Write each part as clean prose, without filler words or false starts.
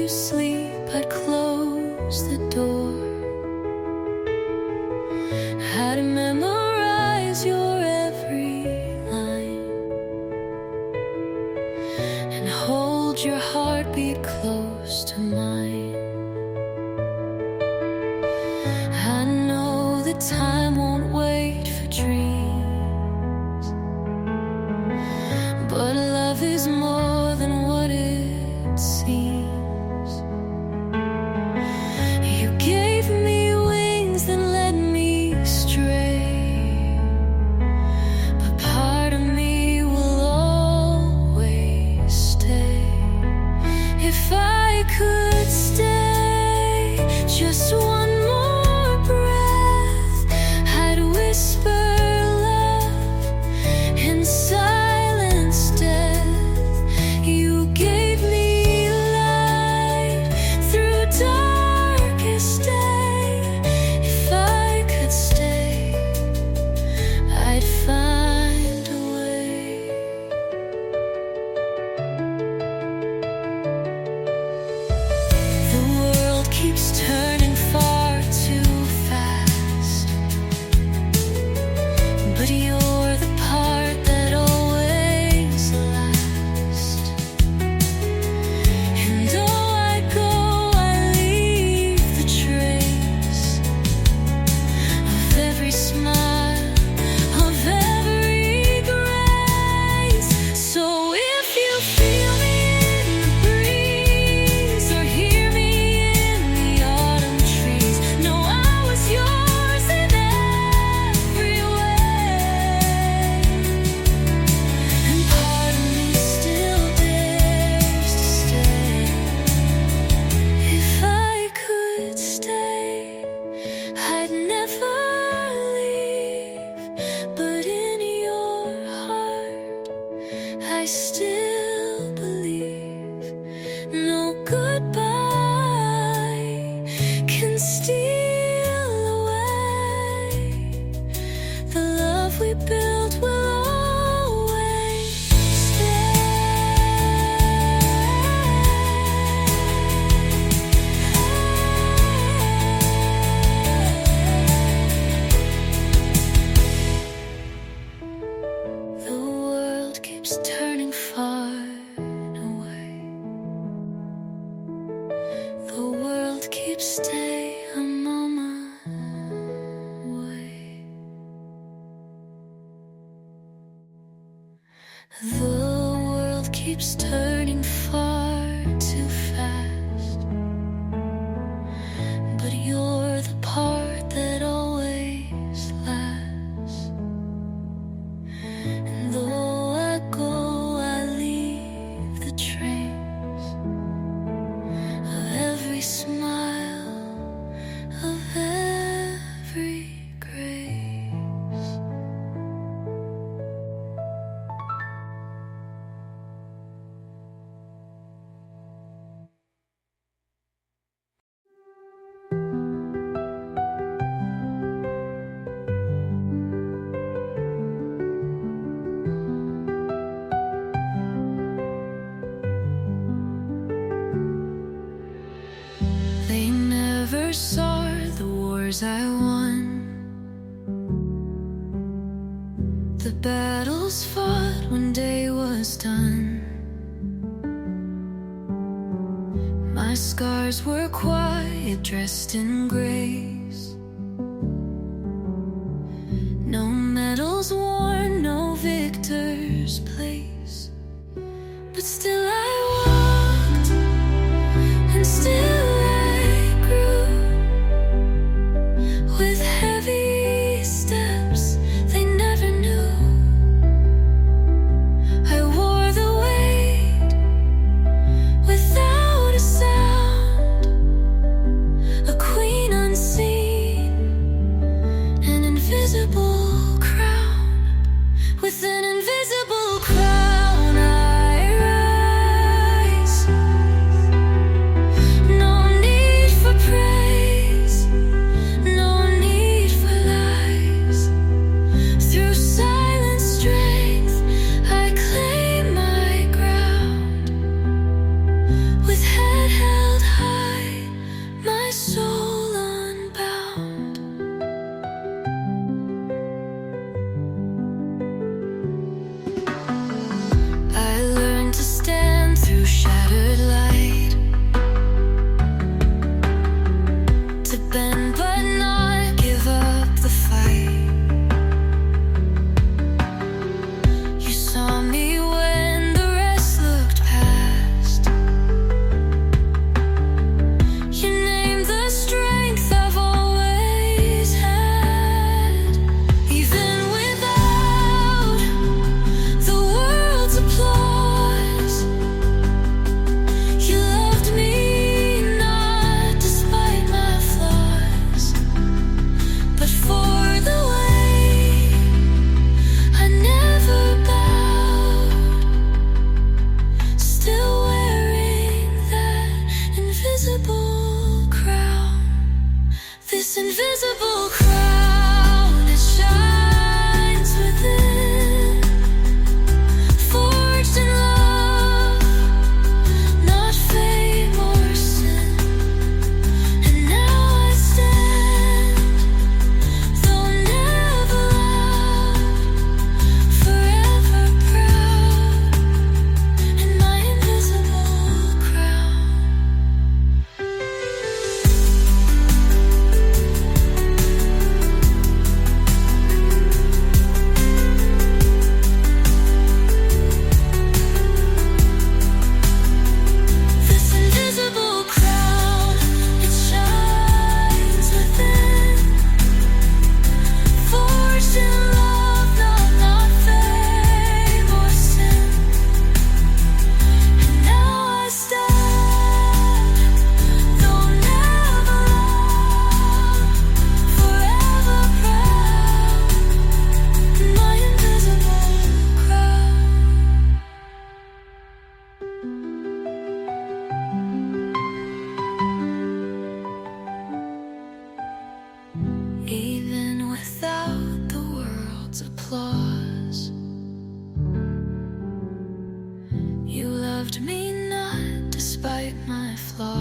sleep, I'd close the door. Had to memorize your every line and hold your heartbeat close to mine. I know that time won't wait for dreams, but love is more than what it seems. You gave me wings that led me stray, but part of me will always stay. If I could stay just one more breath, I'd whisper love in silence death. You gave me light through darkest day. If I could stay, I'd find a way. The world keeps turning far too fast, but you're the part that always lasts. And though I go, I leave the trace of every smile, of every grace. So if you feel me in the breeze or hear me in the autumn trees, know I was yours in every way. And part of me still dares to stay. If I could stay, I'd never leave. But in your heart, I still believe. No goodbye can steal away the love we built will always stay. The world keeps turning far away. The world keeps staying a moment away. The world keeps turning far too fast, but you're the part that always lasts. And though I go, I leave the trace of every smile, of every grace. They never saw the wars I won, the battles fought when day was done. My scars were quiet, dressed in grace. No medals worn, no victor's place. But still I walked, and still I grew, with heavy steps they never knew. I wore the weight without a sound, a queen unseen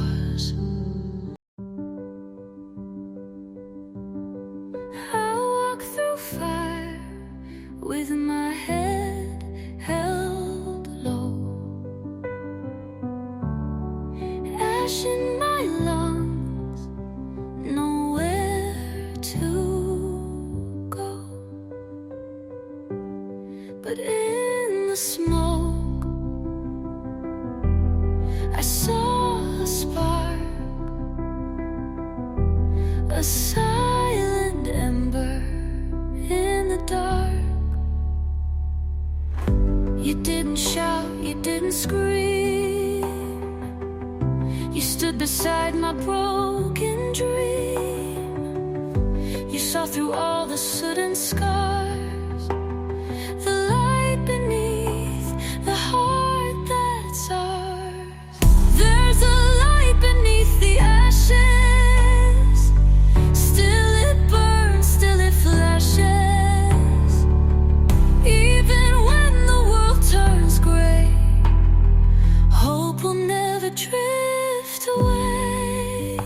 pause. I walk through fire with my head held low, ash in my lungs, nowhere to go. But in the smoke, I saw a spark, a silent ember in the dark. You didn't shout, you didn't scream. You stood beside my broken dream. You saw through all the soot and scars, the light beneath the heart that's ours. There's a light beneath the ashes. Still it burns, still it flashes. Even when the world turns gray, hope will never drift away.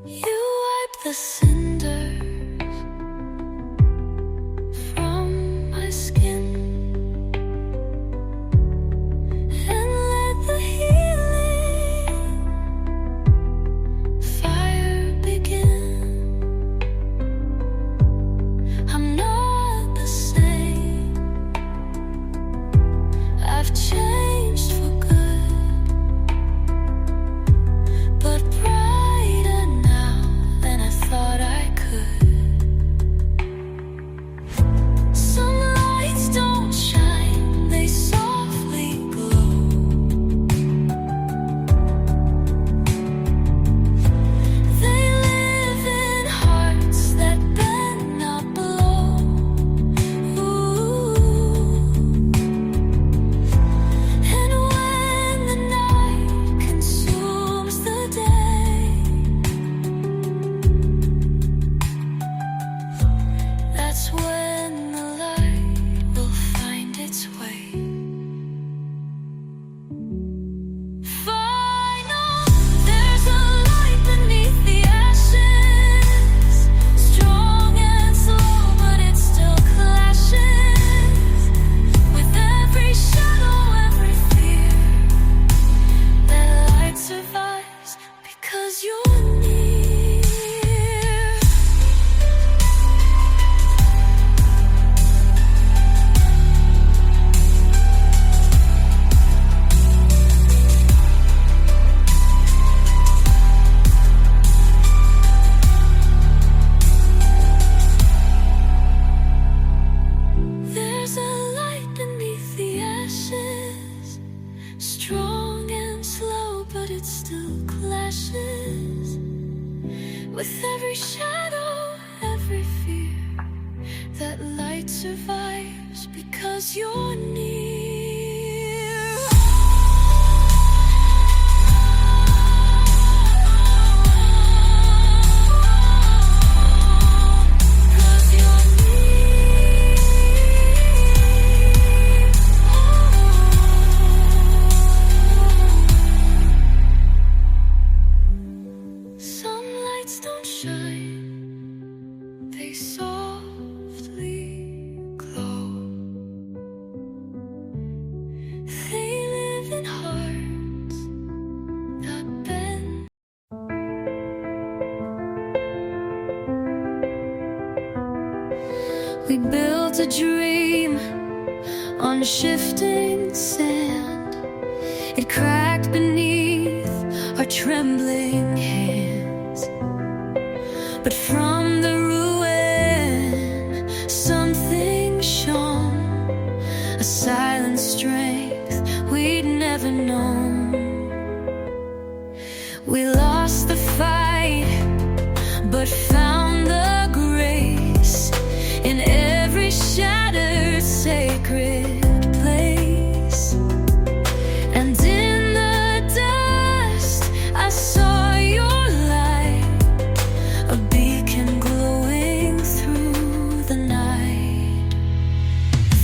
You wipe the cinders from my skin and let the healing fire begin. I'm not the same. I've changed for good, but brighter now than I thought I could. Some lights don't shine, they softly glow. They live in hearts that bend not below. And when the night consumes the day, that's when the light will find its way. Final, there's a light beneath the ashes, strong and slow, but it still clashes with every shadow, every fear. That light survives because you're near. There's a light beneath the ashes, strong and slow, but it still clashes with every shadow, every fear. That light survives because you're near. 'Cause you're near. Some lights don't shine, they softly glow. They live in hearts that bend. We built a dream on shifting sand. It cracked beneath our trembling hands. But from the ruin, something shone, a silent strength we'd never known. We lost the fight, but found the grace in every shattered sacred place. And in the dust, I saw your light, a beacon glowing through the night.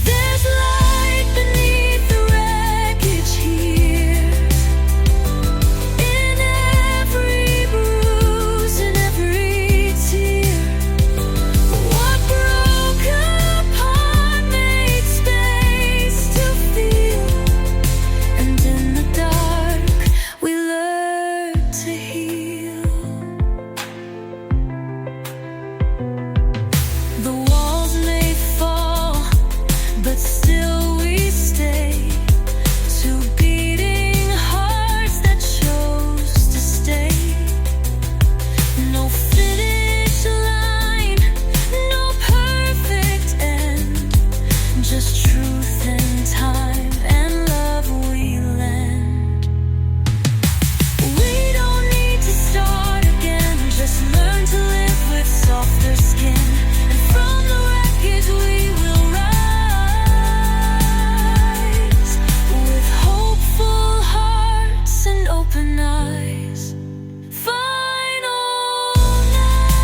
There's light beneath the wreckage here. harmonize. Final night,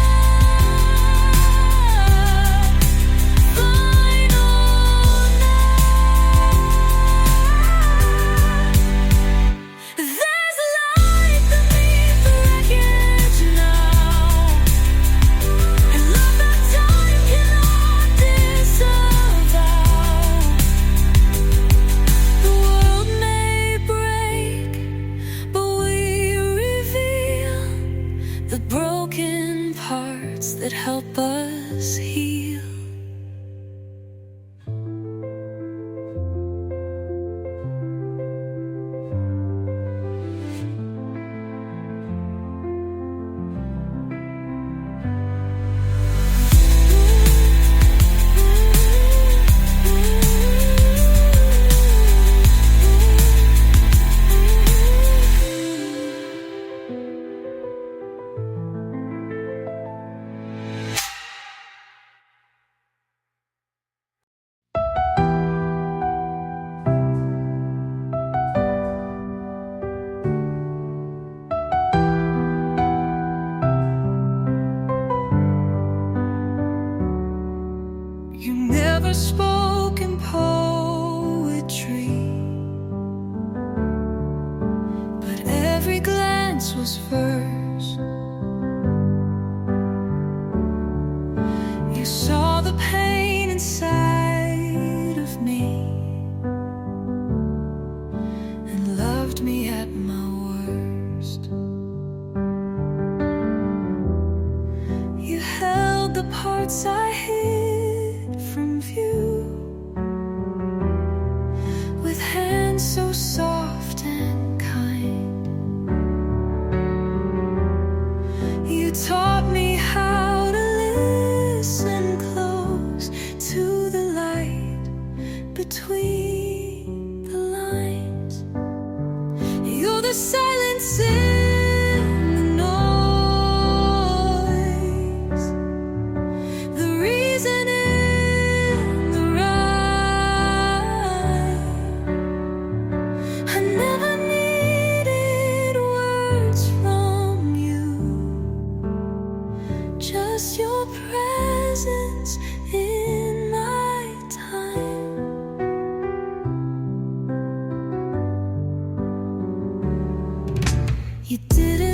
final night. There's light beneath the wreckage now, and love that time cannot disavow. The world may break, but we reveal the broken parts that help us heal. You never spoke in poetry, but every glance was verse. You saw the pain inside of me and loved me at my worst. You held the parts I hid from view with hands so soft and kind. You taught me how to listen close to the light between the lines. You're the silence in the noise, the reason in the rhyme. I never needed words from you, just your presence in my time. You didn't